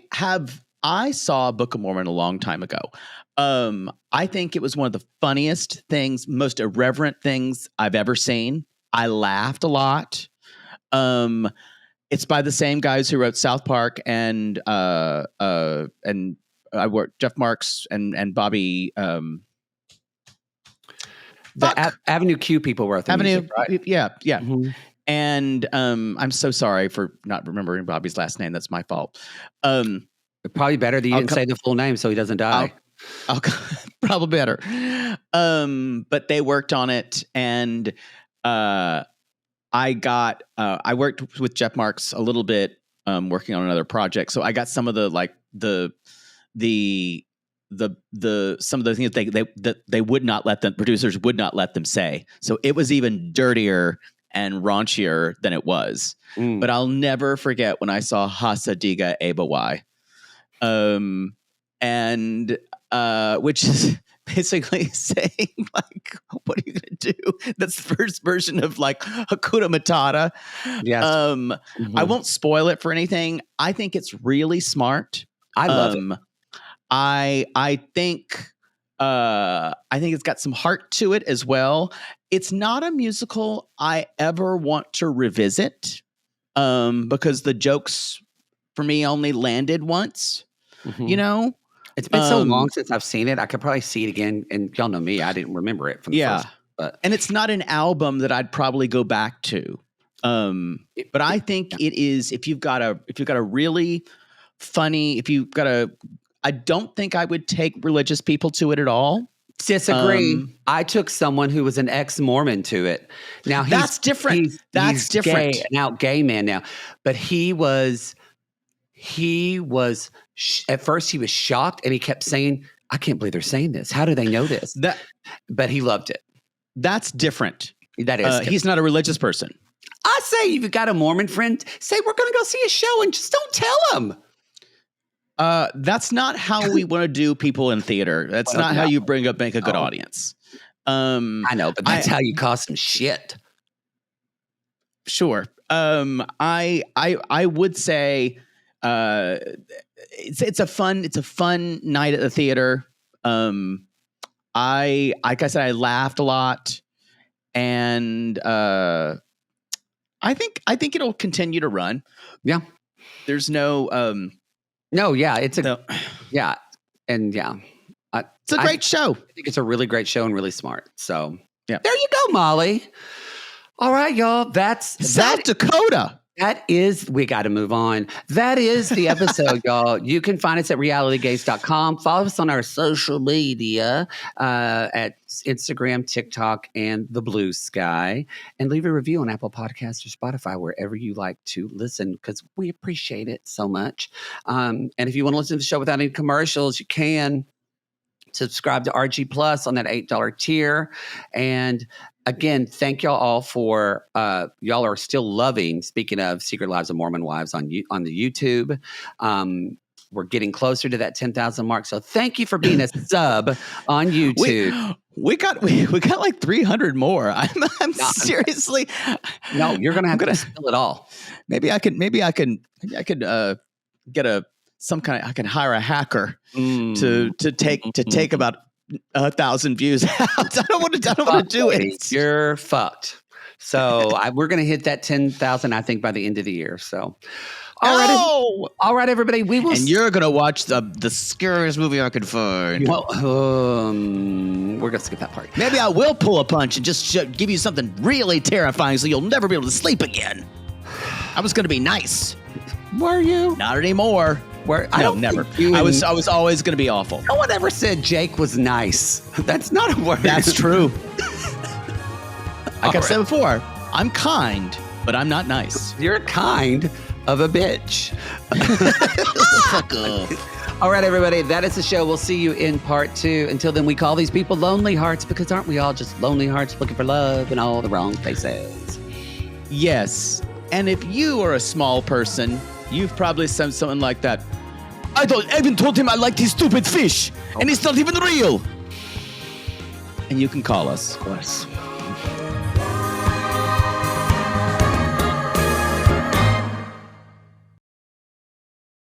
saw Book of Mormon a long time ago. I think it was one of the funniest things, most irreverent things I've ever seen. I laughed a lot. It's by the same guys who wrote South Park and I worked Jeff Marks and Bobby. The Avenue Q people wrote the music, right? Yeah. Mm-hmm. And I'm so sorry for not remembering Bobby's last name. That's my fault. Probably better that you didn't say the full name so he doesn't die. I'll probably better. But they worked on it, and I worked with Jeff Marks a little bit, working on another project. So I got some of the some of the things that they would not let them, producers would not let them say. So it was even dirtier and raunchier than it was. But I'll never forget when I saw Hasa Diga Ebawai, and which is basically saying like, what are you going to do? That's the first version of like Hakuna Matata. Yes. I won't spoil it for anything. I think it's really smart. I love it. I think it's got some heart to it as well. It's not a musical I ever want to revisit, because the jokes for me only landed once. You know, it's been so long since I've seen it. I could probably see it again, and y'all know me, I didn't remember it from the first. And it's not an album that I'd probably go back to. But I think it is, if you've got a really funny, I don't think I would take religious people to it at all. Disagree. I took someone who was an ex-Mormon to it. Now that's different. That's different. Gay, an out gay man now, but he was at first he was shocked, and he kept saying, "I can't believe they're saying this. How do they know this?" But he loved it. That's different. That is. He's not a religious person. I say, if you've got a Mormon friend, say we're going to go see a show, and just don't tell them. That's not how we want to do people in theater. That's not how you make a good audience. I know, but that's how you cause some shit. Sure. I would say it's a fun night at the theater. Like I said, I laughed a lot, and I think it'll continue to run. Yeah. There's no it's a great show. I think it's a really great show and really smart. So there you go, Molly. All right, y'all. That's South Dakota. We got to move on. That is the episode, y'all. You can find us at realitygays.com. Follow us on our social media at Instagram, TikTok, and the Blue Sky. And leave a review on Apple Podcasts or Spotify, wherever you like to listen, because we appreciate it so much. And if you want to listen to the show without any commercials, you can subscribe to RG Plus on that $8 tier. And again, thank y'all all for y'all are still loving, speaking of Secret Lives of Mormon Wives on the YouTube. We're getting closer to that 10,000 mark. So thank you for being a sub on YouTube. We got like 300 more. I'm seriously. No, you're going to have to spill it all. Maybe I could get I can hire a hacker to take about 1,000 views out. I don't want to do it. You're fucked. So we're going to hit that 10,000, I think, by the end of the year. So, all right, everybody. We will. And you're going to watch the scariest movie I could find. Well, we're going to skip that part. Maybe I will pull a punch and just give you something really terrifying, so you'll never be able to sleep again. I was going to be nice. Were you? Not anymore. Never. I was always going to be awful. No one ever said Jake was nice. That's not a word. That's true. Like I've said before, I'm kind, but I'm not nice. You're kind of a bitch. Fuck off. All right, everybody. That is the show. We'll see you in part 2. Until then, we call these people lonely hearts, because aren't we all just lonely hearts looking for love in all the wrong places? Yes. And if you are a small person, you've probably said something like that. I even told him I liked his stupid fish, and it's not even real. And you can call us. Of course.